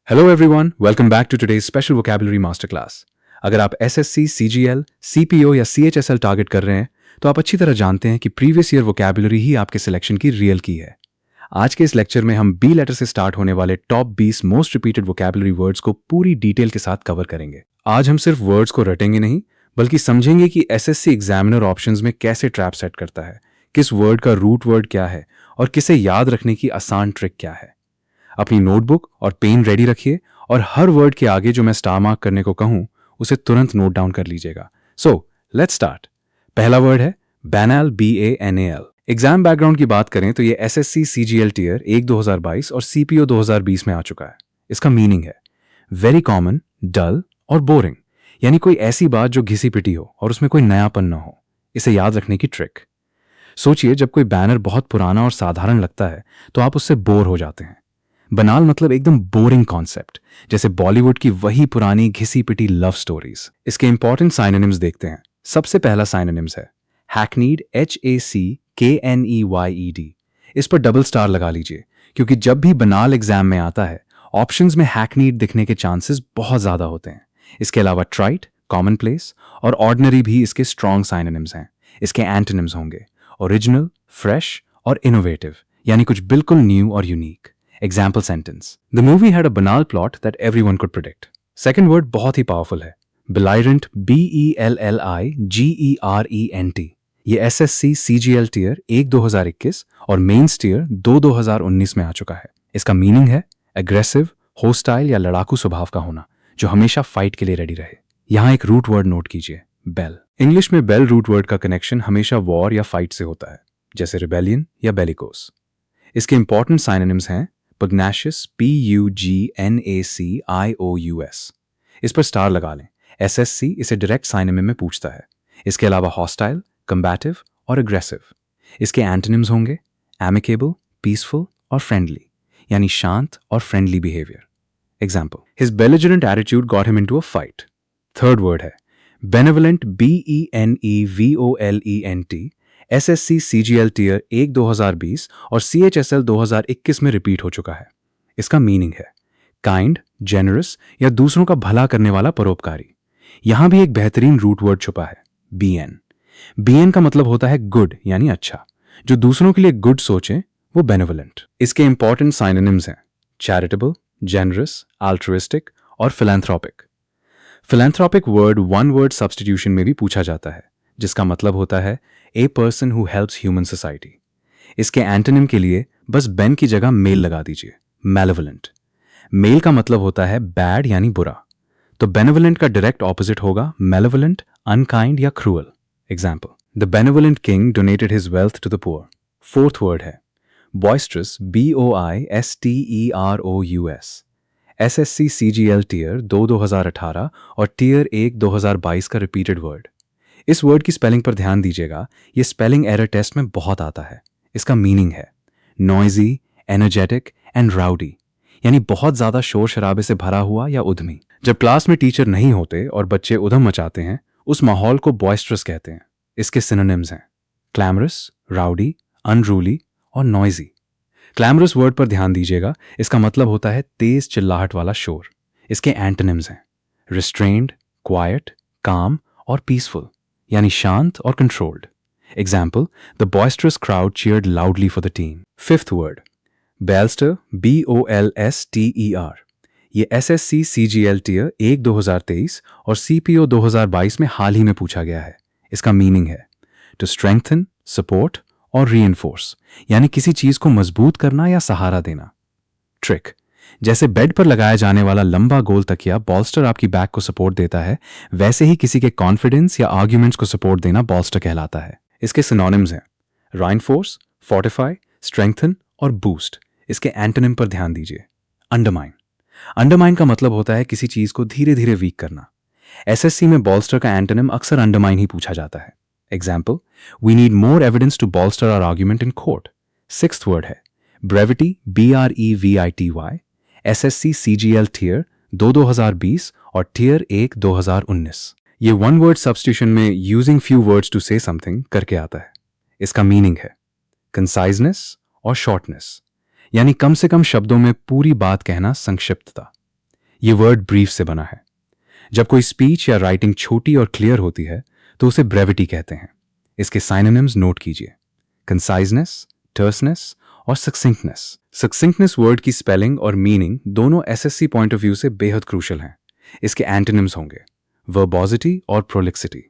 Hello everyone, welcome back to today's special vocabulary master class. अगर आप SSC, CGL, CPO या CHSL target कर रहे हैं तो आप अच्छी तरह जानते हैं कि प्रीवियस ईयर वोकैबुलरी ही आपके सिलेक्शन की रियल की है। आज के इस लेक्चर में हम बी लेटर से स्टार्ट होने वाले top 20 most repeated vocabulary words को पूरी डिटेल के साथ कवर करेंगे। आज हम सिर्फ वर्ड्स को रटेंगे नहीं, बल्कि समझेंगे कि एसएससी एग्जामिनर ऑप्शंस में कैसे ट्रैप सेट करता है, किस वर्ड का रूट वर्ड क्या है और किसे याद रखने की आसान ट्रिक क्या है। अपनी नोटबुक और पेन रेडी रखिए और हर वर्ड के आगे जो मैं स्टार मार्क करने को कहूं उसे तुरंत नोट डाउन कर लीजिएगा। So let's start. पहला वर्ड है बैनल, BANAL। एग्जाम बैकग्राउंड की बात करें तो ये एसएससी सीजीएल टीयर 1 2022 और सीपीओ 2020 में आ चुका है। इसका मीनिंग है वेरी कॉमन, डल और बोरिंग, यानी कोई ऐसी बात जो घिसी पिटी हो और उसमें कोई नयापन ना हो। इसे याद रखने की ट्रिक। सोचिए, जब कोई बैनर बहुत पुराना और साधारण लगता है तो आप उससे बोर हो जाते हैं। बनाल मतलब एकदम बोरिंग कॉन्सेप्ट, जैसे बॉलीवुड की वही पुरानी घिसी पिटी लव स्टोरीज। इसके इंपॉर्टेंट साइनोनिम्स देखते हैं। सबसे पहला साइनोनिम्स है हैकनीड, HACKNEYED। इस पर डबल स्टार लगा लीजिए, क्योंकि जब भी बनाल एग्जाम में आता है ऑप्शंस में हैकनीड दिखने के चांसेस बहुत ज्यादा होते हैं। इसके अलावा ट्राइट, कॉमन प्लेस और ऑर्डिनरी भी इसके स्ट्रॉन्ग साइनोनिम्स हैं। इसके एंटोनिम्स होंगे ओरिजिनल, फ्रेश और इनोवेटिव, यानी कुछ बिल्कुल न्यू और unique. Example sentence: The movie had a banal plot that everyone could predict. Second word बहुत ही पावरफुल है, belligerent, BELLIGERENT। ये SSC CGL टीयर 1 2021 और मेंस टीयर 2 2019 में आ चुका है। इसका मीनिंग है एग्रेसिव, होस्टाइल या लड़ाकू स्वभाव का होना, जो हमेशा फाइट के लिए रेडी रहे। यहाँ एक रूट वर्ड नोट कीजिए, बेल। इंग्लिश में बेल रूट वर्ड का कनेक्शन हमेशा वॉर या फाइट से होता है, जैसे रिबेलियन या बेलिकोस। इसके इंपॉर्टेंट साइनोनिम्स हैं pugnacious, PUGNACIOUS। इस पर स्टार लगा लें। एसएससी इसे डायरेक्ट साइनोनिम में पूछता है। इसके अलावा हॉस्टाइल, कम्बैटिव और अग्रेसिव। इसके एंटोनिम्स होंगे एमिकेबल, पीसफुल और फ्रेंडली, यानी शांत और friendly behaviour. Example: his belligerent attitude got him into a fight. Third word है benevolent, BENEVOLENT। SSC CGL tier 1 2020 और सीएचएसएल 2021 में रिपीट हो चुका है। इसका मीनिंग है काइंड, जेनरस या दूसरों का भला करने वाला परोपकारी। यहां भी एक बेहतरीन रूट वर्ड छुपा है, बीएन। बीएन का मतलब होता है गुड, यानी अच्छा। जो दूसरों के लिए गुड सोचे वो बेनेवलेंट। इसके इंपॉर्टेंट साइनोनिम्स हैं चैरिटेबल, जेनरस, अल्ट्रुइस्टिक और philanthropic. Philanthropic word one word substitution में भी पूछा जाता है, जिसका मतलब होता है a person who helps human society. इसके एंटोनिम के लिए बस बेन की जगह मेल लगा दीजिए, मैलेवलेंट। मेल का मतलब होता है बैड यानी बुरा, तो बेनेवलेंट का डायरेक्ट ऑपोजिट होगा मैलेवलेंट, अनकाइंड या cruel. Example: the benevolent king donated his wealth to the poor. Fourth word है boisterous, BOISTEROUS। SSC CGL tier 2 2018 और टीयर 1 2022 का रिपीटेड वर्ड। इस वर्ड की स्पेलिंग पर ध्यान दीजिएगा, ये स्पेलिंग एरर टेस्ट में बहुत आता है। इसका मीनिंग है नॉइजी, एनर्जेटिक एंड राउडी, यानी बहुत ज्यादा शोर शराबे से भरा हुआ या उद्यमी। जब क्लास में टीचर नहीं होते और बच्चे उधम मचाते हैं, उस माहौल को बॉइस्ट्रस कहते हैं। इसके सिनोनिम्स हैं क्लैमरस, राउडी, अनरूली और नॉइजी। क्लैमरस वर्ड पर ध्यान दीजिएगा, इसका मतलब होता है तेज चिल्लाहट वाला शोर। इसके एंटोनिम्स हैं रिस्ट्रेन्ड, क्वाइट, काम और पीसफुल, यानी शांत और controlled. Example: the boisterous crowd cheered loudly for the team. Fifth word bolster, BOLSTER। ये एसएससी सीजीएल टीयर 1 2023 और सीपीओ 2022 में हाल ही में पूछा गया है। इसका मीनिंग है टू स्ट्रेंथन, सपोर्ट और रीइंफोर्स, यानी किसी चीज को मजबूत करना या सहारा देना। ट्रिक: जैसे बेड पर लगाया जाने वाला लंबा गोल तकिया बॉल्स्टर आपकी बैक को सपोर्ट देता है, वैसे ही किसी के कॉन्फिडेंस या आर्ग्यूमेंट्स को सपोर्ट देना बॉल्स्टर कहलाता है। इसके सिनोनिम्स हैं राइनफोर्स, फोर्टिफाई, स्ट्रेंथन और बूस्ट। इसके एंटोनिम पर ध्यान दीजिए, अंडरमाइन। अंडरमाइन का मतलब होता है किसी चीज को धीरे धीरे वीक करना। एसएससी में बॉल्स्टर का एंटोनिम अक्सर अंडरमाइन ही पूछा जाता है। Example: we need more evidence to bolster our argument in court. Sixth word है brevity, BREVITY। SSC CGL tier 2 2020 और टीयर 1 2019। ये वन वर्ड सब्स्टिट्यूशन में using few words to say something करके आता है। इसका मीनिंग है कंसाइजनेस और शॉर्टनेस, यानी कम से कम शब्दों में पूरी बात कहना, संक्षिप्तता। ये वर्ड ब्रीफ से बना है। जब कोई स्पीच या राइटिंग छोटी और क्लियर होती है तो उसे ब्रेविटी कहते हैं। इसके साइनोनिम्स नोट कीजिए: कंसाइजनेस, टर्सनेस और सक्सिंक्टनेस। सक्सिंक्टनेस वर्ड की स्पेलिंग और मीनिंग दोनों एसएससी पॉइंट ऑफ व्यू से बेहद क्रूशल हैं। इसके एंटोनिम्स होंगे वर्बोसिटी और प्रोलिक्सिटी,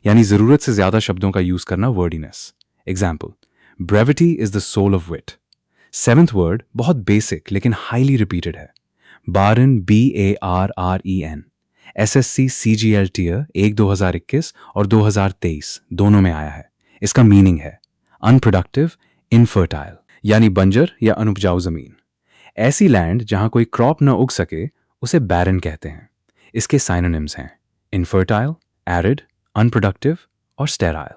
यानी जरूरत से ज्यादा शब्दों का यूज करना, wordiness. Example: brevity is the soul of wit. Seventh word बहुत बेसिक लेकिन हाईली रिपीटेड है, barren, BARREN। SSC CGL tier 1 2021 और 2023 दोनों में आया है। इसका मीनिंग है अनप्रोडक्टिव, इनफर्टाइल, यानी बंजर या अनुपजाऊ जमीन। ऐसी लैंड जहां कोई क्रॉप न उग सके उसे बैरन कहते हैं। इसके साइनोनिम्स हैं इनफर्टाइल, एरिड, अनप्रोडक्टिव और स्टेराइल।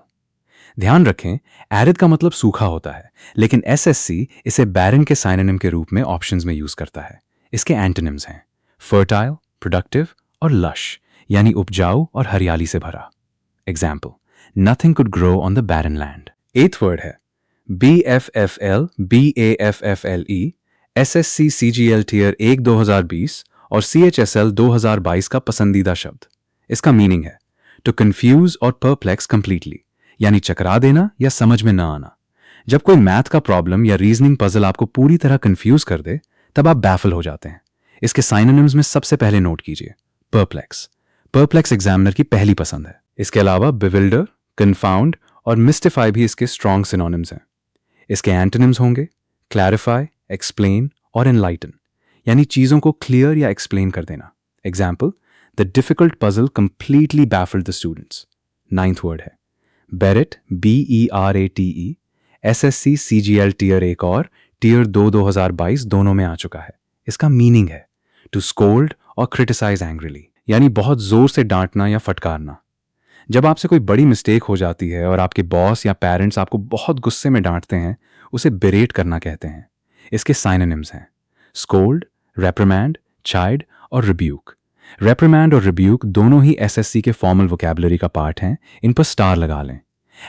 ध्यान रखें, एरिड का मतलब सूखा होता है, लेकिन एसएससी इसे बैरन के साइनोनिम के रूप में ऑप्शंस में यूज करता है। इसके एंटोनिम्स हैं फर्टाइल, प्रोडक्टिव और लश, यानी उपजाऊ और हरियाली से भरा। Example: nothing could grow on the barren land. Eighth word है BFFL, BAFFLE। SSC CGL tier 1 2020 और CHSL 2022 का पसंदीदा शब्द। इसका मीनिंग है टू कंफ्यूज और परप्लेक्स कंप्लीटली, यानी चकरा देना या समझ में न आना। जब कोई मैथ का प्रॉब्लम या रीजनिंग पजल आपको पूरी तरह कंफ्यूज कर दे तब आप बैफल हो जाते हैं। इसके साइनोनिम्स में सबसे पहले नोट कीजिए परप्लेक्स। परप्लेक्स एग्जामिनर की पहली पसंद है। इसके अलावा बिविल्डर, कंफाउंड और मिस्टिफाई भी इसके स्ट्रॉन्ग सिनोनिम्स हैं। इसके एंटोनिम्स होंगे क्लैरिफाई, एक्सप्लेन और एनलाइटन, यानी चीजों को क्लियर या एक्सप्लेन कर देना। Example: the difficult puzzle completely baffled the students. Ninth word है berate, BERATE। SSC CGL tier 1 और टीयर 2 2022 दोनों में आ चुका है। इसका मीनिंग है टू स्कोल्ड और क्रिटिसाइज एंग्रीली, यानी बहुत जोर से डांटना या फटकारना। जब आपसे कोई बड़ी मिस्टेक हो जाती है और आपके बॉस या पेरेंट्स आपको बहुत गुस्से में डांटते हैं, उसे बेरेट करना कहते हैं। इसके साइनोनिम्स हैं स्कोल्ड, रेप्रिमैंड, चाइड और रिब्यूक। रेप्रिमैंड और रिब्यूक दोनों ही एसएससी के फॉर्मल वोकैबुलरी का पार्ट हैं। इन पर स्टार लगा लें।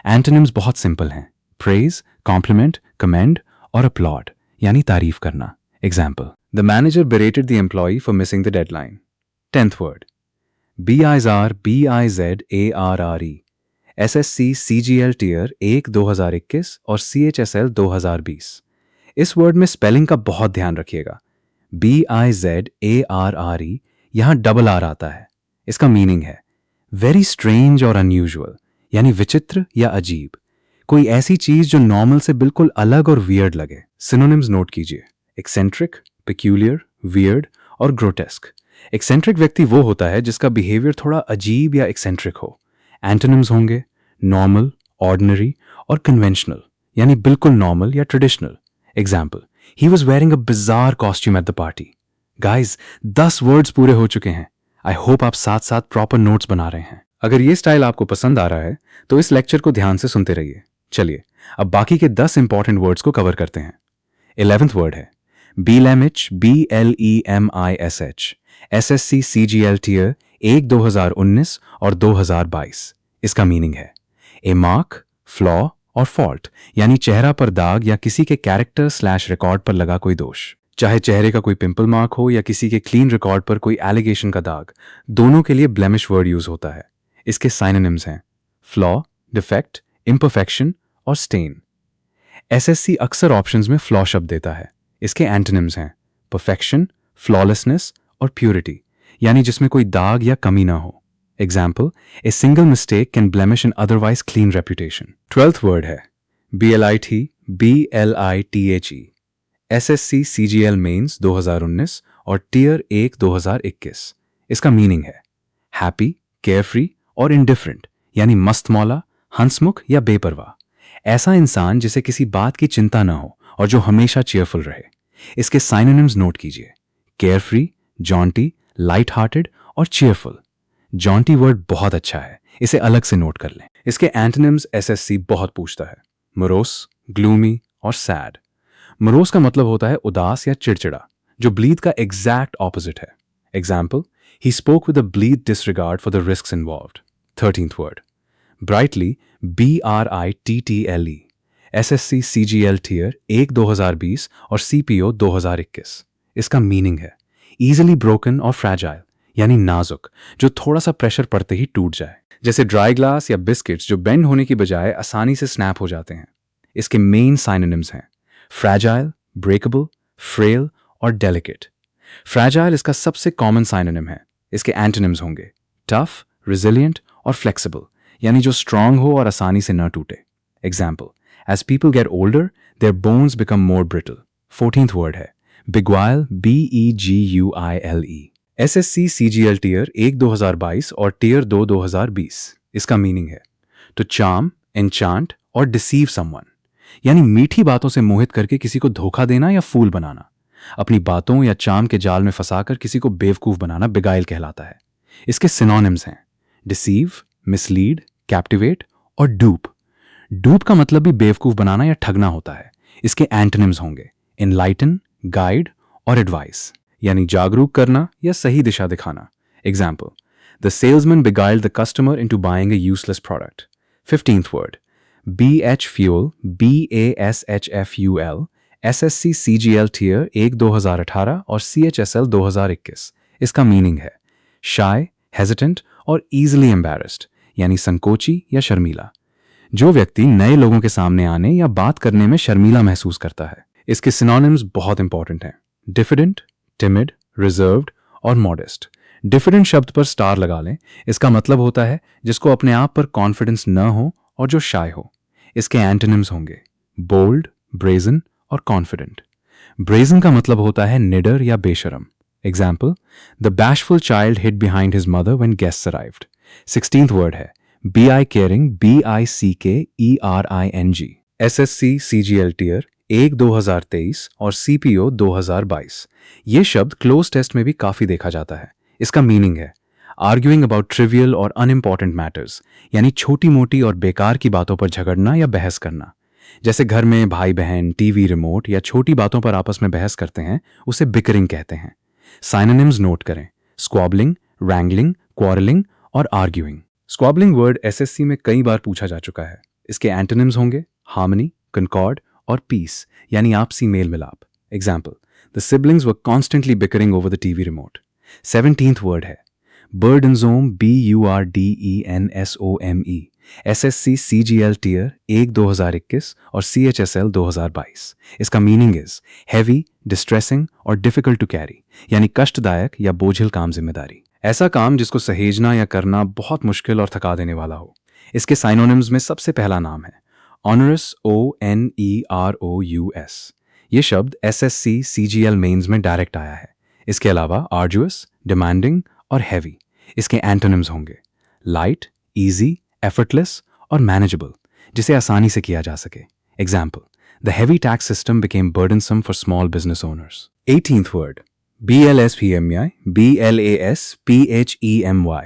एंटोनिम्स बहुत सिंपल हैं प्रेज, कॉम्प्लीमेंट, कमेंड और अपलॉड, यानी तारीफ करना। Example: the manager berated the employee for missing the deadline. 10th word BIZAR, BIZARRE। SSC CGL tier 1 2021 और CHSL 2020। इस वर्ड में स्पेलिंग का बहुत ध्यान रखिएगा। BIZARRE यहां डबल आर आता है। इसका मीनिंग है वेरी स्ट्रेंज और अनयूजुअल, यानी विचित्र या अजीब, कोई ऐसी चीज जो नॉर्मल से बिल्कुल अलग और वियर्ड लगे। सिनोनिम्स नोट कीजिए एक्सेंट्रिक, पेक्यूलियर, वियर्ड और ग्रोटेस्क। एक्सेंट्रिक व्यक्ति वो होता है जिसका बिहेवियर थोड़ा अजीब या एक्सेंट्रिक हो। एंटोनिम्स होंगे नॉर्मल, ऑर्डिनरी और कन्वेंशनल, यानी बिल्कुल नॉर्मल या traditional. Example: he was wearing a bizarre costume at the party. Guys, 10 words पूरे हो चुके हैं। आई होप आप साथ साथ प्रॉपर नोट्स बना रहे हैं। अगर ये स्टाइल आपको पसंद आ रहा है तो इस लेक्चर को ध्यान से सुनते रहिए। चलिए अब बाकी के 10 इंपॉर्टेंट वर्ड्स को कवर करते हैं। 11th वर्ड है BLEMISH, BLEMISH। SSC CGL tier 1 2019 और 2022। इसका मीनिंग है ए मार्क, फ्लॉ और फॉल्ट, यानी चेहरा पर दाग या किसी के कैरेक्टर / रिकॉर्ड पर लगा कोई दोष। चाहे चेहरे का कोई पिंपल मार्क हो या किसी के क्लीन रिकॉर्ड पर कोई एलिगेशन का दाग, दोनों के लिए ब्लेमिश वर्ड यूज होता है। इसके साइनोनिम्स हैं फ्लॉ, डिफेक्ट, इम्परफेक्शन और स्टेन। एसएससी अक्सर ऑप्शंस में फ्लॉ शब्द देता है। इसके एंटोनिम्स हैं परफेक्शन, फ्लॉलेसनेस और प्योरिटी, यानी जिसमें कोई दाग या कमी ना हो। Example: a single mistake can blemish an otherwise clean reputation. 12th word है BLIT, BLITHE। SSC CGL mains 2019 और टीयर 1 2021। इसका मीनिंग है हैप्पी, केयरफ्री और इंडिफरेंट, यानी मस्त मौला, हंसमुख या बेपरवाह। ऐसा इंसान जिसे किसी बात की चिंता ना हो और जो हमेशा चेयरफुल रहे। इसके साइनोनिम्स नोट कीजिए केयरफ्री, जॉन्टी, लाइट हार्टेड और चेयरफुल। जॉन्टी वर्ड बहुत अच्छा है, इसे अलग से नोट कर लें। इसके एंटोनिम्स एसएससी बहुत पूछता है मोरोस, ग्लूमी और सैड। मोरोस का मतलब होता है उदास या चिड़चिड़ा, जो ब्लीड का एग्जैक्ट ऑपोजिट है। Example: he spoke with a blithe disregard for the risks involved. 13th word brittle, BRITTLE। SSC CGL tier 1 2020 और CPO 2021। इसका मीनिंग है easily broken और fragile यानी नाजुक, जो थोड़ा सा प्रेशर पड़ते ही टूट जाए, जैसे ड्राई ग्लास या बिस्किट्स जो बेंड होने की बजाय आसानी से स्नैप हो जाते हैं। इसके मेन साइनोनिम्स हैं फ्रैजाइल, ब्रेकेबल, फ्रेल और डेलिकेट। फ्रैजाइल इसका सबसे कॉमन साइनोनिम है। इसके एंटोनिम्स होंगे टफ, रिजिलियंट और फ्लेक्सिबल, यानी जो स्ट्रांग हो और आसानी से न टूटे। Example, as people get older their bones become more brittle. 14th word है beguile, BEGUILE। SSC CGL tier 1 2022 और टीयर 2 2020। इसका मीनिंग है टू चार्म, एन्चांट और डिसीव समवन, यानी मीठी बातों से मोहित करके किसी को धोखा देना या फूल बनाना। अपनी बातों या चार्म के जाल में फंसाकर किसी को बेवकूफ बनाना बिगाइल कहलाता है। इसके सिनोनिम्स हैं डिसीव, मिसलीड, कैप्टिवेट और डूप। डूप का मतलब भी बेवकूफ बनाना या ठगना होता है। इसके एंटोनिम्स होंगे इनलाइटन, गाइड और एडवाइस, यानी जागरूक करना या सही दिशा दिखाना। Example, the salesman beguiled the customer into buying a useless product. 15th word BH Fuel, BASHFUL, SSC CGL tier 1 2018 और CHSL 2021। इसका मीनिंग है शाय, हेजिटेंट और ईजिली एम्बैरेस्ड, यानी संकोची या शर्मीला। जो व्यक्ति नए लोगों के सामने आने या बात करने में शर्मीला महसूस करता है। इसके सिनोनिम्स बहुत इंपॉर्टेंट हैं डिफिडेंट, टिमिड, रिजर्व्ड और मॉडेस्ट। डिफिडेंट शब्द पर स्टार लगा लें। इसका मतलब होता है जिसको अपने आप पर कॉन्फिडेंस न हो और जो शाय हो। इसके एंटोनिम्स होंगे बोल्ड, ब्रेजन और कॉन्फिडेंट। ब्रेजन का मतलब होता है निडर या बेशरम। Example, the bashful child hid behind his mother when guests arrived. 16th word है BI केयरिंग, BICKERING। SSC CGL टीयर 1 2023 और CPO 2022। ये शब्द क्लोज टेस्ट में भी काफी देखा जाता है। इसका मीनिंग है आर्ग्यूइंग अबाउट ट्रिवियल और अनइम्पॉर्टेंट मैटर्स, यानी छोटी मोटी और बेकार की बातों पर झगड़ना या बहस करना। जैसे घर में भाई बहन टीवी रिमोट या छोटी बातों पर आपस में बहस करते हैं, उसे बिकरिंग कहते हैं। साइनोनिम्स नोट करें स्क्वॉबलिंग, रैंगलिंग, क्वारलिंग और आर्ग्यूइंग। स्क्वॉबलिंग वर्ड SSC में कई बार पूछा जा चुका है। इसके एंटोनिम्स होंगे हार्मनी, कंकॉर्ड और पीस, यानी आपसी मेल मिलाप। Example, the siblings were constantly bickering over the TV remote. 17th word है बर्डनज़ोम, BURDENSOME। SSC CGL टीयर 1 2021 और CHSL 2022। इसका मीनिंग इज हैवी, डिस्ट्रेसिंग और डिफिकल्ट टू कैरी, यानी कष्टदायक या बोझिल काम जिम्मेदारी। ऐसा काम जिसको सहेजना या करना बहुत मुश्किल और थका देने वाला हो। इसके साइनोनिम्स में सबसे पहला नाम है ऑनरस, ONEROUS। ये शब्द SSC CGL मेंस में डायरेक्ट आया है। इसके अलावा आर्जुअस, डिमांडिंग और हैवी। इसके एंटोनिम्स होंगे लाइट, इजी, एफर्टलेस और मैनेजेबल, जिसे आसानी से किया जा सके। Example, the heavy tax system became burdensome for small business owners. 18th word BLSPMEI, BLASPHEMY।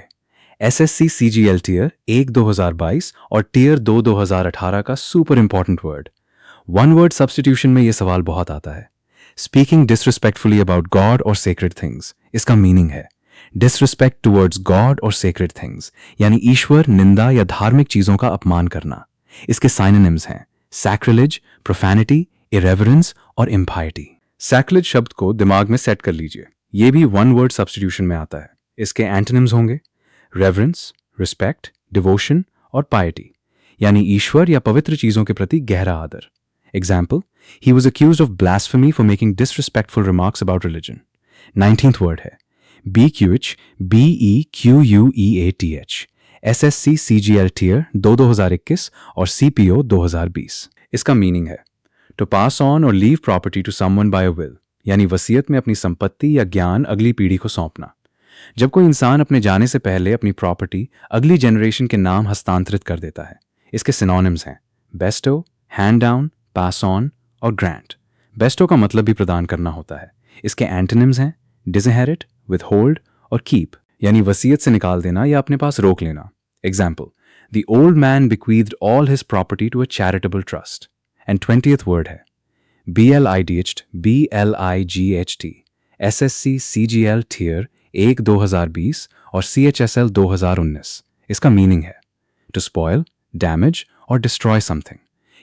SSC CGL tier 1 2022 और टीयर 2 2018 का super important word. One word substitution में यह सवाल बहुत आता है। स्पीकिंग डिसरिस्पेक्टफुली अबाउट गॉड और सेक्रेड थिंग्स। इसका मीनिंग है डिसरिस्पेक्ट टुवर्ड्स गॉड और सेक्रेड थिंग्स, यानी ईश्वर, निंदा या धार्मिक चीजों का अपमान करना। इसके साइनोनिम्स हैं सैक्रिलेज, प्रोफैनिटी, इरेवरेंस और इम्पाइटी। सैक्रिलेज शब्द को दिमाग में सेट कर लीजिए। यह भी वन वर्ड सब्स्टिट्यूशन में आता है। इसके एंटोनिम्स होंगे रेवरेंस, रिस्पेक्ट, डिवोशन और पाइटी, यानी ईश्वर या पवित्र चीजों के प्रति गहरा आदर। Example, he was accused of blasphemy for making disrespectful remarks about religion. 19th word है BQH, BEQUEATH। SSC CGL tier 2 2021 और CPO 2020। इसका मीनिंग है टू पास ऑन और leave property to someone by a will, यानी वसीयत में अपनी संपत्ति या ज्ञान अगली पीढ़ी को सौंपना। जब कोई इंसान अपने जाने से पहले अपनी प्रॉपर्टी अगली जनरेशन के नाम हस्तांतरित कर देता है। इसके सिनोनिम्स हैं Bairstow, hand down, pass on और ग्रांट। बेस्टो का मतलब भी प्रदान करना होता है। इसके एंटोनिम्स हैं डिसइनहेरिट, विथहोल्ड और कीप, यानी वसीयत से निकाल देना या अपने पास रोक लेना। Example, the old man bequeathed all his property to a charitable trust। And 20th word है BLIGHT, BLIGHT। SSC CGL tier 1 2020 और CHSL 2019। इसका मीनिंग है टू स्पॉयल, डैमेज और डिस्ट्रॉय समथिंग,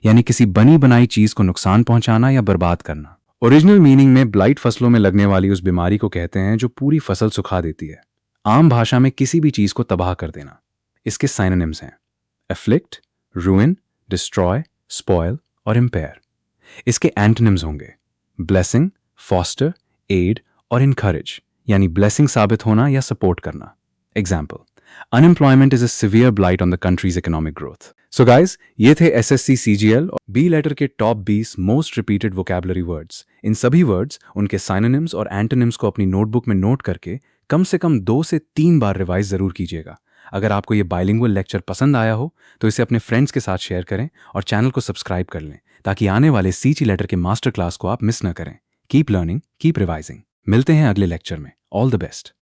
यानी किसी बनी बनाई चीज को नुकसान पहुंचाना या बर्बाद करना। ओरिजिनल मीनिंग में ब्लाइट फसलों में लगने वाली उस बीमारी को कहते हैं जो पूरी फसल सुखा देती है। आम भाषा में किसी भी चीज को तबाह कर देना। इसके साइनोनिम्स हैं एफ्लिक्ट, रूइन, डिस्ट्रॉय, स्पॉयल और इम्पेयर। इसके एंटोनिम्स होंगे ब्लेसिंग, फॉस्टर, एड और इनकरेज, यानी ब्लेसिंग साबित होना या सपोर्ट करना। Example, unemployment is a severe blight on the country's economic growth. So guys, ये थे एसएससी सीजीएल और बी लेटर के top 20 most repeated vocabulary words. इन सभी वर्ड्स, उनके साइनोनिम्स और एंटोनिम्स को अपनी नोटबुक में नोट करके कम से कम 2 से 3 बार रिवाइज जरूर कीजिएगा। अगर आपको ये बाइलिंगुअल लेक्चर पसंद आया हो तो इसे अपने फ्रेंड्स के साथ शेयर करें और चैनल को सब्सक्राइब कर लें ताकि आने वाले सीजी लेटर के मास्टर क्लास को आप मिस न करें। Keep learning, keep revising. मिलते हैं अगले लेक्चर में। All the best.